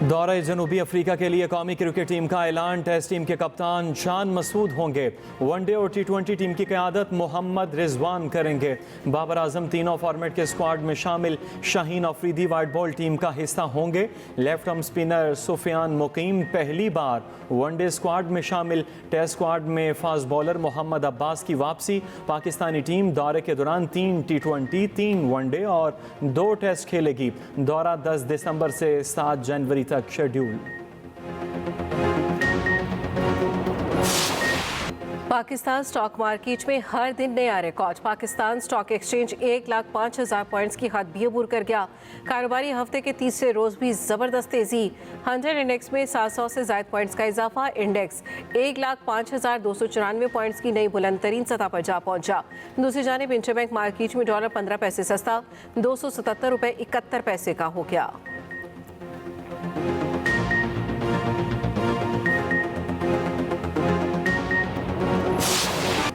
दौरे जनूबी अफ्रीका के लिए कौमी क्रिकेट टीम का ऐलान। टेस्ट टीम के कप्तान शान मसूद होंगे। वनडे और T20 टीम की क़यादत मोहम्मद रिजवान करेंगे। बाबर आजम तीनों फॉर्मेट के स्क्वाड में शामिल। Shaheen Afridi white ball team का हिस्सा होंगे। लेफ्ट आर्म स्पिनर सुफियान मुकीम पहली बार वनडे स्क्वाड में शामिल। टेस्ट स्क्वाड में फास्ट बॉलर मोहम्मद अब्बास की वापसी। पाकिस्तानी टीम दौरे के दौरान 3 T20, 3 वनडे और 2 टेस्ट खेलेगी। दौरा 10 दिसंबर से 7 जनवरी तक शेड्यूल। पाकिस्तान स्टॉक मार्केट में हर दिन नया record. Pakistan stock exchange 1,05,000 points की हद भी अबूर कर गया। कारोबारी हफ्ते के तीसरे रोज भी जबरदस्त तेजी। 100 इंडेक्स में 700 से ज्यादा पॉइंट्स का इजाफा। इंडेक्स 1,05,294 पॉइंट्स की नई बुलंद तरीन सतह पर जा पहुंचा। दूसरी जानिब इंटरबैंक मार्केट में डॉलर 15 पैसे सस्ता $277.71 का हो गया।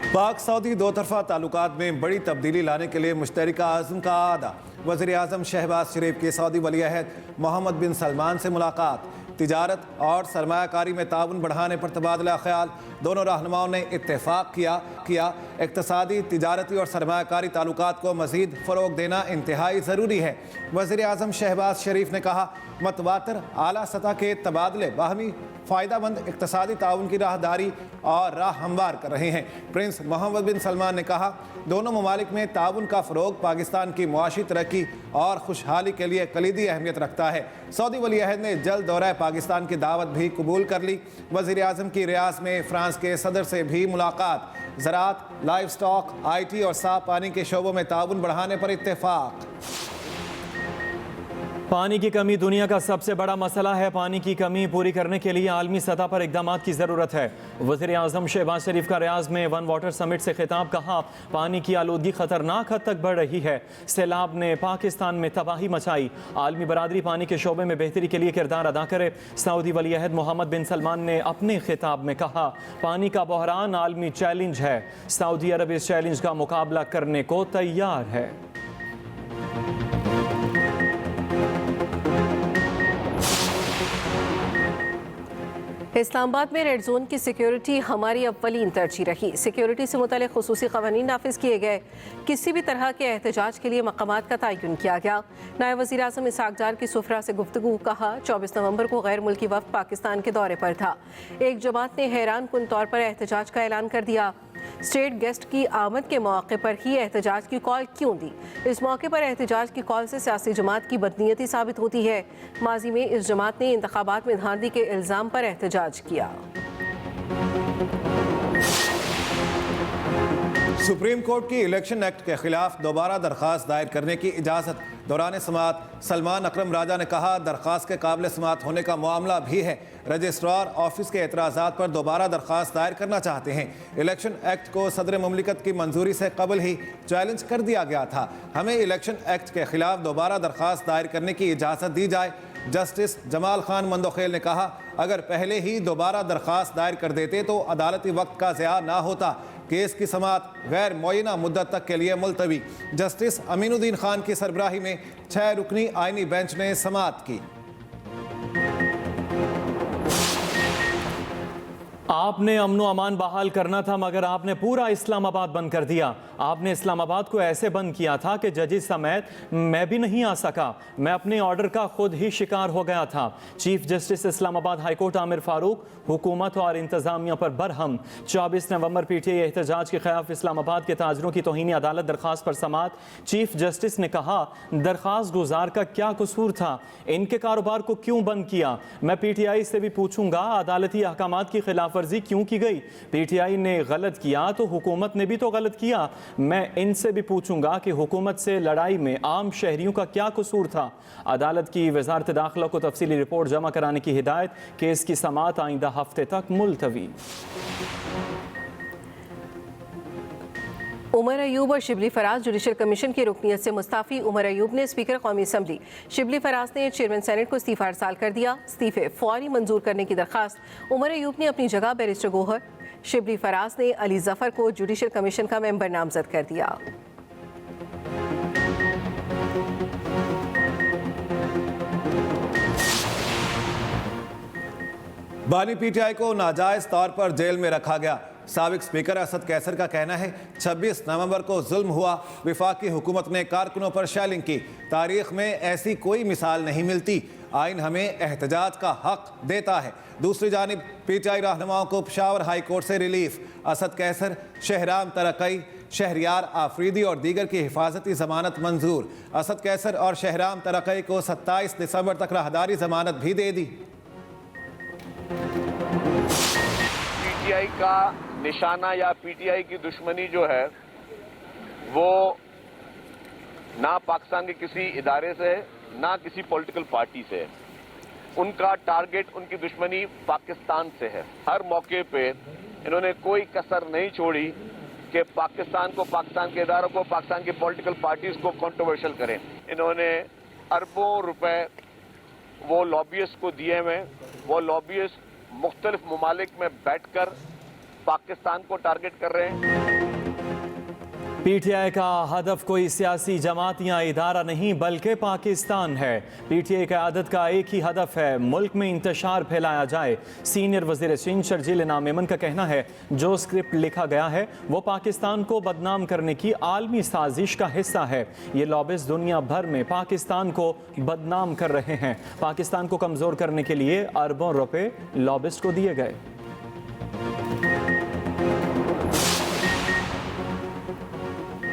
पाक सऊदी दो तरफा ताल्लुकात में बड़ी तब्दीली लाने के लिए मुश्तरका आज़म का आदा। वज़ीर आज़म शहबाज शरीफ की सऊदी वली अहद मोहम्मद बिन सलमान से मुलाकात। तिजारत और सरमायाकारी में ताउन बढ़ाने पर तबादला ख्याल। दोनों रहनुमाओं ने इत्तेफाक किया इक़्तिसादी, तिजारती और सरमायाकारी ताल्लुकात को मज़ीद फ़रोग़ देना इंतहाई ज़रूरी है। वज़ीर आज़म शहबाज शरीफ ने कहा, मतवातर आला सतह के तबादले बाहमी फ़ायदामंद इक़्तिसादी ताउन की राहदारी और राह हमवार कर रहे हैं। प्रिंस मोहम्मद बिन सलमान ने कहा, दोनों ममालिक में ताउन का फ़रोग़ पाकिस्तान की मुआशी तरक्की और खुशहाली के लिए कलीदी अहमियत रखता है। सऊदी वली अहद ने जल्द दौरा पाकिस्तान की दावत भी कबूल कर ली। वज़ीर आज़म की रियाज में फ्रांस के सदर से भी मुलाकात। ज़राअत, लाइव स्टॉक, IT और साफ पानी के शोबों में ताउन बढ़ाने पर इत्तेफाक। पानी की कमी दुनिया का सबसे बड़ा मसला है। पानी की कमी पूरी करने के लिए आलमी सतह पर इकदाम की ज़रूरत है। वज़ीर आज़म शहबाज शरीफ का रियाज में वन वाटर समिट से खिताब। कहा, पानी की आलूदगी ख़तरनाक हद तक बढ़ रही है। सैलाब ने पाकिस्तान में तबाही मचाई। आलमी बरादरी पानी के शोबे में बेहतरी के लिए किरदार अदा करे। सऊदी वली अहद मोहम्मद बिन सलमान ने अपने खिताब में कहा, पानी का बहरान आलमी चैलेंज है। सऊदी अरब इस चैलेंज का मुकाबला करने को तैयार है। इस्लामाबाद में रेड जोन की सिक्योरिटी हमारी अव्वलीन तरजीह रही। सिक्योरिटी से मुतल्लिक़ खुसूसी क़वानीन नाफिज किए गए। किसी भी तरह के एहतजाज के लिए मकामात का तयन किया गया। नायब वज़ीर आज़म इसहाक़ डार की सुफ़रा से गुफ्तगू। कहा, 24 नवंबर को गैर मुल्की वफ़द पाकिस्तान के दौरे पर था। एक जमात ने हैरान कुन तौर पर एहतजाज का ऐलान कर दिया। स्टेट गेस्ट की आमद के मौके पर ही एहतजाज की कॉल क्यों दी? इस मौके पर एहतजाज की कॉल से सियासी जमात की बदनीयती साबित होती है। माजी में इस जमात ने इंतखाबात में धांधली के इल्ज़ाम पर एहतजाज किया। सुप्रीम कोर्ट की इलेक्शन एक्ट के खिलाफ दोबारा दरख्वास्त दायर करने की इजाज़त। दौरान समाअत सलमान अकरम राजा ने कहा, दरख्वास्त के काबिल समाअत होने का मामला भी है। रजिस्ट्रार ऑफिस के एतराज़ात पर दोबारा दरख्वास्त दायर करना चाहते हैं। इलेक्शन एक्ट को सदर मुमलिकत की मंजूरी से कबल ही चैलेंज कर दिया गया था। हमें इलेक्शन एक्ट के खिलाफ दोबारा दरख्वास्त दायर करने की इजाज़त दी जाए। जस्टिस जमाल खान मंदोखेल ने कहा, अगर पहले ही दोबारा दरख्वास्त दायर कर देते तो अदालती वक्त का ज़िया ना होता। केस की समाअत गैर मुअय्यना मुद्दत तक के लिए मुलतवी। जस्टिस अमीनुद्दीन खान की सरबराही में 6 रुकनी आइनी बेंच ने समाअत की। आपने अमनो अमान बहाल करना था, मगर आपने पूरा इस्लामाबाद बंद कर दिया। आपने इस्लामाबाद को ऐसे बंद किया था कि जजेस समेत मैं भी नहीं आ सका। मैं अपने ऑर्डर का खुद ही शिकार हो गया था। Chief justice Islamabad high court Aamir Farooq हुकूमत और इंतजामिया पर बरहम। 24 नवंबर PTI एहतजाज के खिलाफ इस्लामाबाद के ताजरों की तौहीन अदालत दरख्वास्त पर समाअत। चीफ जस्टिस ने कहा, दरख्वास्त गुजार का क्या कसूर था? इनके कारोबार को क्यों बंद किया? मैं PTI से भी पूछूंगा, अदालती अहकामात की खिलाफ वर्जी क्यों की गई? PTI ने गलत किया तो हुकूमत ने भी तो गलत किया। मैं इनसे भी पूछूंगा कि हुकूमत से लड़ाई में आम शहरियों का क्या कसूर था? अदालत की वजारत दाखिला को तफसीली रिपोर्ट जमा कराने की हिदायत। केस की समाअत आइंदा हफ्ते तक मुलतवी। उमर अयूब और शिबली फराज जुडिशल कमीशन की रुकनियत से मुस्ताफ़ी। उमर अयूब ने स्पीकर कौमी असम्बली, शिबली फराज ने चेयरमैन सेनेट को इस्तीफा अर्साल कर दिया। इस्तीफे फौरी मंजूर करने की दरख्वास्त। उमर अयूब ने अपनी जगह बैरिस्टर गोहर, शिबली फराज ने अली जफर को जुडिशल कमीशन का मेंबर नामजद कर दिया। बानी पीटीआई को नाजायज तौर पर जेल में रखा गया। साबिक स्पीकर असद कैसर का कहना है 26 नवंबर को जुल्म हुआ। विफाकी हुकूमत ने कारकुनों पर शेलिंग की। तारीख में ऐसी कोई मिसाल नहीं मिलती। आइन हमें एहतजाज का हक देता है। दूसरी जानिब पीटीआई रहनुमाओं को पेशावर हाई कोर्ट से रिलीफ। असद कैसर, शहराम तरकई, शहरियार आफरीदी और दीगर की हिफाजती जमानत मंजूर। असद कैसर और शहराम तरकई को 27 दिसंबर तक राहदारी जमानत भी दे दी। पीटीआई का निशाना या पीटीआई की दुश्मनी जो है वो ना पाकिस्तान के किसी इदारे से है, ना किसी पॉलिटिकल पार्टी से है। उनका टारगेट, उनकी दुश्मनी पाकिस्तान से है। हर मौके पे इन्होंने कोई कसर नहीं छोड़ी कि पाकिस्तान को, पाकिस्तान के इदारों को, पाकिस्तान की पॉलिटिकल पार्टीज को कंट्रोवर्शियल करें। इन्होंने अरबों रुपए वो लॉबियस्ट को दिए हुए। वो लॉबियस्ट मुख्तलिफ ममालिक में बैठकर पाकिस्तान को टारगेट कर रहे हैं। पीटीआई का हदफ कोई सियासी जमात या इदारा नहीं बल्कि पाकिस्तान है। पीटीआई क़यादत का एक ही हदफ है, मुल्क में इंतशार फैलाया जाए। सीनियर वज़ीर चीन शर्जील इनाम मेमन का कहना है जो स्क्रिप्ट लिखा गया है वो पाकिस्तान को बदनाम करने की आलमी साजिश का हिस्सा है। ये लॉबिस्ट दुनिया भर में पाकिस्तान को बदनाम कर रहे हैं। पाकिस्तान को कमज़ोर करने के लिए अरबों रुपए लॉबिस्ट को दिए गए।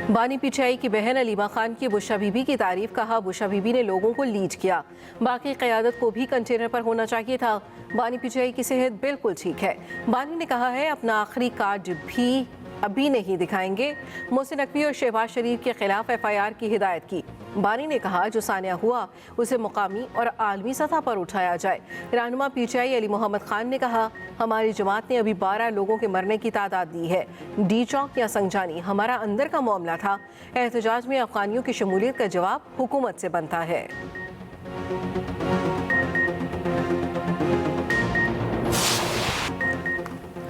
बानी पीटीआई की बहन अलीमा खान की बुशा बीबी की तारीफ। कहा बुशा बीबी ने लोगों को लीड किया, बाकी क़यादत को भी कंटेनर पर होना चाहिए था। बानी पीटीआई की सेहत बिल्कुल ठीक है। बानी ने कहा है अपना आखिरी कार्ड भी अभी नहीं दिखाएंगे। मोहसिन नकवी और शहबाज शरीफ के खिलाफ FIR की हिदायत की। बानी ने कहा जो सानिया हुआ उसे मुकामी और आलमी सतह पर उठाया जाए। रहनुमा पीटीआई अली मोहम्मद खान ने कहा हमारी जमात ने अभी 12 लोगों के मरने की तादाद दी है। डी चौक या संजानी हमारा अंदर का मामला था। एहतजाज में अफगानियों की शमूलियत का जवाब हुकूमत से बनता है।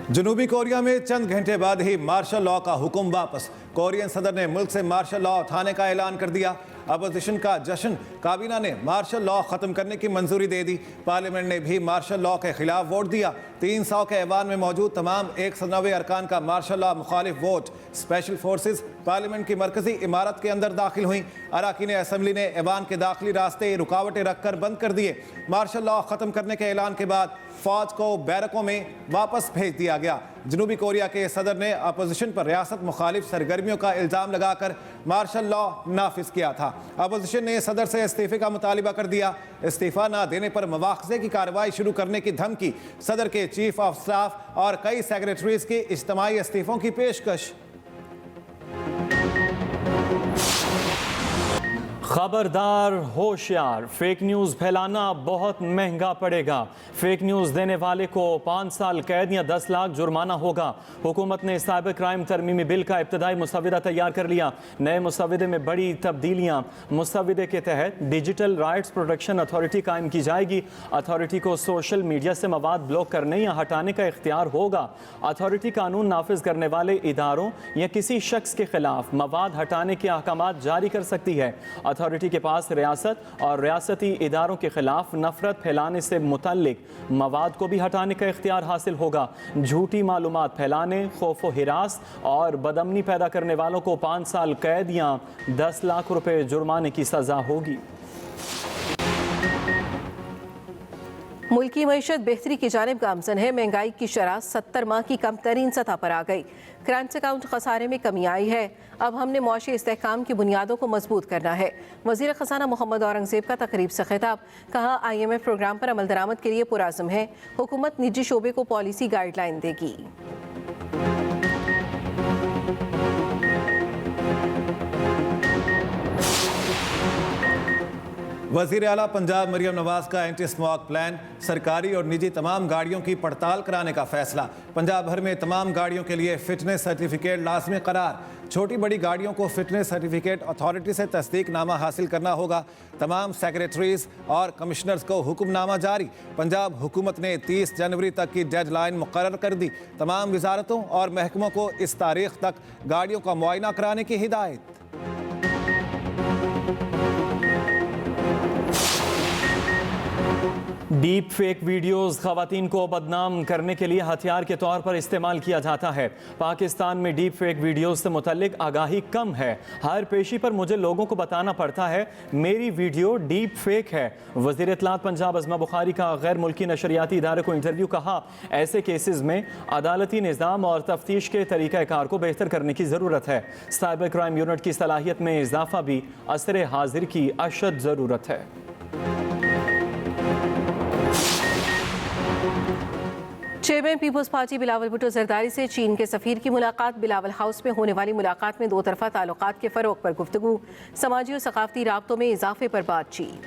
जनूबी कोरिया में चंद घंटे बाद ही मार्शल लॉ का हुक्म वापस। कोरियन सदर ने मुल्क से मार्शल लॉ उठाने का ऐलान कर दिया। अपोजिशन का जश्न। काबीना ने मार्शल लॉ खत्म करने की मंजूरी दे दी। पार्लियामेंट ने भी मार्शल लॉ के खिलाफ वोट दिया। 300 के ऐवान में मौजूद तमाम 190 अरकान का मार्शल लॉ मुखालिफ वोट। स्पेशल फोर्सेस पार्लियामेंट की मरकजी इमारत के अंदर दाखिल हुई। अरकान असम्बली ने ऐवान के दाखिली रास्ते रुकावटें रखकर बंद कर दिए। मार्शल लॉ खत्म करने के ऐलान के बाद फौज को बैरकों में वापस भेज दिया गया। जनूबी कोरिया के सदर ने अपोजिशन पर रियासत मुखालिफ सरगर्मियों का इल्ज़ाम लगाकर मार्शल लॉ नाफिज किया था। अपोजिशन ने सदर से इस्तीफे का मुतालिबा कर दिया। इस्तीफा ना देने पर मवाख़ज़े की कार्रवाई शुरू करने की धमकी। सदर के चीफ ऑफ स्टाफ और कई सेक्रेटरीज की इज्तिमाई इस्तीफों की पेशकश। खबरदार, होशियार, फेक न्यूज़ फैलाना बहुत महंगा पड़ेगा। फेक न्यूज़ देने वाले को 5 साल कैद या 10 लाख जुर्माना होगा। हुकूमत ने साइबर क्राइम तरमीमी बिल का इब्तदाई मुसव्वदा तैयार कर लिया। नए मुसव्वदे में बड़ी तब्दीलियाँ। मुसव्वदे के तहत डिजिटल राइट्स प्रोटेक्शन अथॉरिटी कायम की जाएगी। अथॉरिटी को सोशल मीडिया से मवाद ब्लॉक करने या हटाने का इख्तियार होगा। अथॉरिटी कानून नाफिज करने वाले इदारों या किसी शख्स के खिलाफ मवाद हटाने के अहकामात जारी कर सकती है। अथॉरिटी के पास रियासत और रियासती इदारों के खिलाफ नफरत फैलाने से मुतल्लिक मवाद को भी हटाने का इख्तियार हासिल होगा। झूठी मालूमात फैलाने, खौफ व हिरास और बदअमनी पैदा करने वालों को 5 साल कैद या 10 लाख रुपए जुर्माने की सजा होगी। मुल्क की मईशत बेहतरी की जानिब गामजन है। महंगाई की शरह 70 माह की कम तरीन सतह पर आ गई। करंट अकाउंट खसारे में कमी आई है। अब हमने मुआशी इस्तेहकाम की बुनियादों को मजबूत करना है। वज़ीर ख़ज़ाना मोहम्मद औरंगज़ेब का तकरीब से खिताब। कहा IMF प्रोग्राम पर अमल दरामद के लिए पुराज़म है। हुकूमत निजी शोबे को पॉलिसी गाइडलाइन देगी। वज़ीर आला पंजाब मरियम नवाज का एंटी स्मॉग प्लान। सरकारी और निजी तमाम गाड़ियों की पड़ताल कराने का फैसला। पंजाब भर में तमाम गाड़ियों के लिए फिटनेस सर्टिफिकेट लाजमी करार। छोटी बड़ी गाड़ियों को फिटनेस सर्टिफिकेट अथॉरिटी से तस्दीकनामा हासिल करना होगा। तमाम सेक्रेटरीज और कमिश्नर्स को हुक्मनामा जारी। पंजाब हुकूमत ने 30 जनवरी तक की डेडलाइन मुकर्रर कर दी। तमाम वजारतों और महकमों को इस तारीख तक गाड़ियों का मुआयना कराने की हिदायत। डीप फेक वीडियोस खवातीन को बदनाम करने के लिए हथियार के तौर पर इस्तेमाल किया जाता है। पाकिस्तान में डीप फेक वीडियोस से मुतल्लिक आगाही कम है। हर पेशी पर मुझे लोगों को बताना पड़ता है मेरी वीडियो डीप फेक है। वज़ीर इत्तलात पंजाब अज़मा बुखारी का गैर मुल्की नशरियाती इदारे को इंटरव्यू। कहा ऐसे केसेस में अदालती निज़ाम और तफ्तीश के तरीक़ाकार को बेहतर करने की ज़रूरत है। साइबर क्राइम यूनिट की सलाहियत में इजाफा भी असर हाजिर की अशद ज़रूरत है। चेयरमैन पीपल्स पार्टी बिलावल भुट्टो जरदारी से चीन के सफ़ीर की मुलाकात। बिलावल हाउस में होने वाली मुलाकात में दो तरफ़ा ताल्लुकात के फ़रोग़ पर गुफ्तगू। समाजी और सक़ाफ़ती राब्तों में इजाफे पर बातचीत।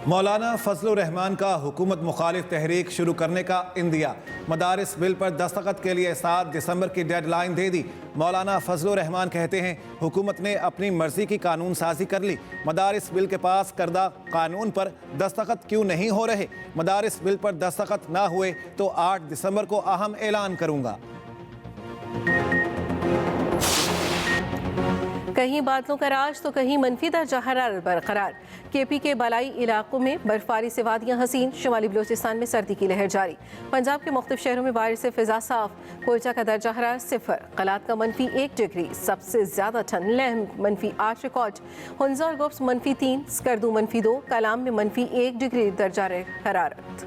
मौलाना फजलुर रहमान का हुकूमत मुखालिफ तहरीक शुरू करने का इंदिया। मदारिस बिल पर दस्तखत के लिए 7 दिसंबर की डेडलाइन दे दी। मौलाना फजलुर रहमान कहते हैं हुकूमत ने अपनी मर्जी की कानून साजी कर ली। मदारिस बिल के पास करदा कानून पर दस्तखत क्यों नहीं हो रहे? मदारिस बिल पर दस्तखत ना हुए तो 8 दिसंबर को अहम ऐलान करूंगा। कहीं बादलों का राज तो कहीं मनफी दर्जा हरारत बरकरार। केपी के बालाई इलाकों में बर्फबारी से वादियां हसीन। शुमाली बलूचिस्तान में सर्दी की लहर जारी। पंजाब के मुख्तलिफ शहरों में बारिश से फिजा साफ। कोयटा का दर्जा हरारत 0। कलात का -1 डिग्री। सबसे ज्यादा ठंड लहम -8 रिकॉर्ड। हुंजा और गोब्स -3। स्कर्दू -2। कलाम में -1 डिग्री दर्जा हरारत।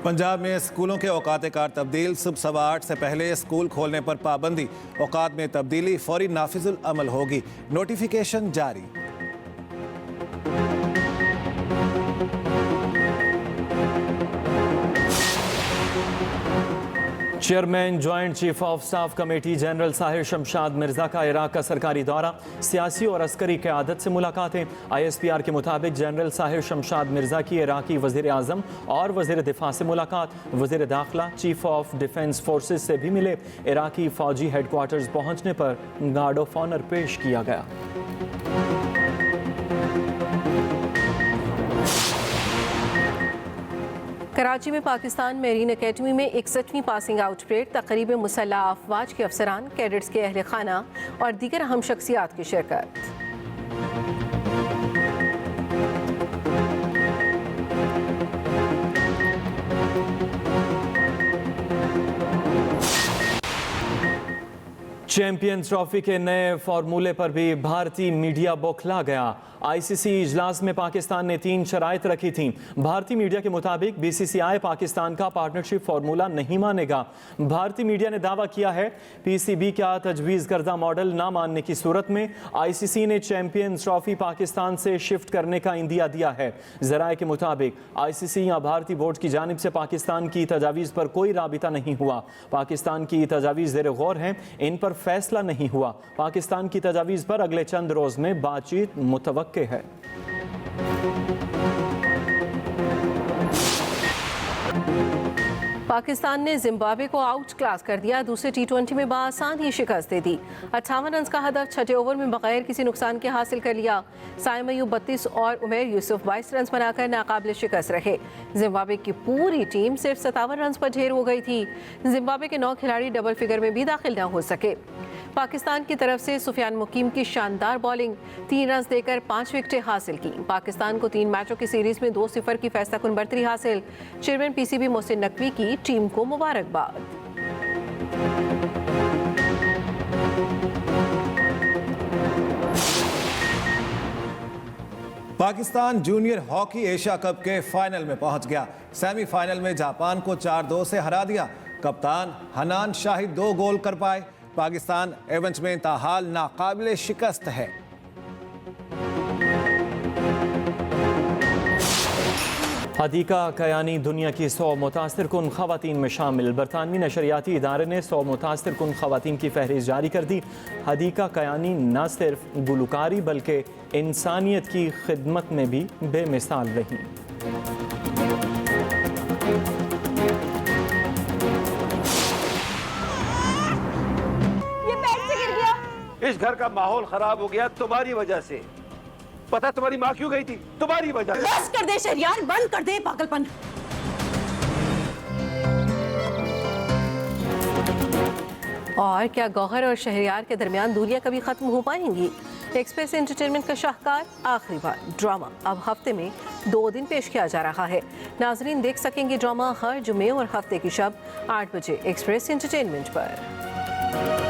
पंजाब में स्कूलों के औकात कार तब्दील। सुबह 8:15 से पहले स्कूल खोलने पर पाबंदी। औकात में तब्दीली फौरी नाफिजुल अमल होगी। नोटिफिकेशन जारी। Chairman joint chief of staff committee general Sahir Shamshad Mirza का इराक का सरकारी दौरा। सियासी और अस्करी क़यादत से मुलाकातें। ISPR के मुताबिक जनरल साहिर शमशाद मिर्जा की इराकी वज़ीर आज़म और वज़ीर दिफा से मुलाकात। वज़ीर दाखिला चीफ ऑफ डिफेंस फोर्सेस से भी मिले। इराकी फ़ौजी हेडक्वार्टर्स पहुँचने पर गार्ड ऑफ ऑनर पेश किया गया। कराची में पाकिस्तान मेरीन अकेडमी में 61वीं पासिंग आउट परेड। तकरीब में मुसल्लह अफवाज के अफसरान, कैडेट्स के अहल खाना और दीगर अहम शख्सियात की शिरकत। चैंपियंस ट्रॉफी के नए फार्मूले पर भी भारतीय मीडिया बौखला गया। ICC इजलास में पाकिस्तान ने 3 शराइत रखी थीं। भारतीय मीडिया के मुताबिक BCCI पाकिस्तान का पार्टनरशिप फार्मूला नहीं मानेगा। भारतीय मीडिया ने दावा किया है PCB का तजवीज़ करदा मॉडल ना मानने की सूरत में ICC ने चैंपियंस ट्रॉफी पाकिस्तान से शिफ्ट करने का इंदिया दिया है। ज़राए के मुताबिक ICC या भारतीय बोर्ड की जानिब से पाकिस्तान की तजावीज़ पर कोई राबिता नहीं हुआ। पाकिस्तान की तजावीज़ ज़ेर गौर हैं, इन पर फैसला नहीं हुआ। पाकिस्तान की तजावीज़ पर अगले चंद रोज़ में बातचीत मुतवक्के है। पाकिस्तान ने जिम्बाब्वे को आउट क्लास कर दिया। दूसरे T20 में बाआसान ही शिकस्त दे दी। 58 रन का हदफ 6 ओवर में बगैर किसी नुकसान के हासिल कर लिया। साइम अयूब 32 और उमेर यूसुफ 22 रन बनाकर नाकाबिल शिकस्त रहे। जिम्बाब्वे की पूरी टीम सिर्फ 57 रन पर ढेर हो गई थी। जिम्बाब्वे के 9 खिलाड़ी डबल फिगर में भी दाखिल न हो सके। पाकिस्तान की तरफ से सुफियान मुकीम की शानदार बॉलिंग। 3 रन देकर 5 विकेटें हासिल की। पाकिस्तान को 3 मैचों की सीरीज में 2-0 की फैसलाकुन बढ़तरी हासिल। चेयरमैन PCB मोहसिन नकवी की टीम को मुबारकबाद। Pakistan junior hockey Asia cup के फाइनल में पहुंच गया। सेमीफाइनल में जापान को 4-2 से हरा दिया। कप्तान हनान शाहिद 2 गोल कर पाए। पाकिस्तान एवंज में ताहाल नाकाबिले शिकस्त है। हदीका कयानी दुनिया की 100 मुतासिर कुन खवातीन में शामिल। बरतानवी नशरियाती इदारे ने 100 मुतासिर कुन खवातीन की फहरिस्त जारी कर दी। हदीका कयानी न सिर्फ गुलकारी बल्कि इंसानियत की खिदमत में भी बेमिसाल रही। इस घर का माहौल खराब हो गया तुम्हारी वजह से। पता है तुम्हारी माँ क्यों गई थी? तुम्हारी वजह से। बस कर दे शहरियार, बंद कर दे पागलपन। और क्या गौहर और शहरियार के दरमियान दूरियां कभी खत्म हो पाएंगी? एक्सप्रेस एंटरटेनमेंट का शाहकार आखिरी बार ड्रामा अब हफ्ते में 2 दिन पेश किया जा रहा है। नाजरीन देख सकेंगे ड्रामा हर जुमे और हफ्ते की शब 8 बजे एक्सप्रेस एंटरटेनमेंट पर।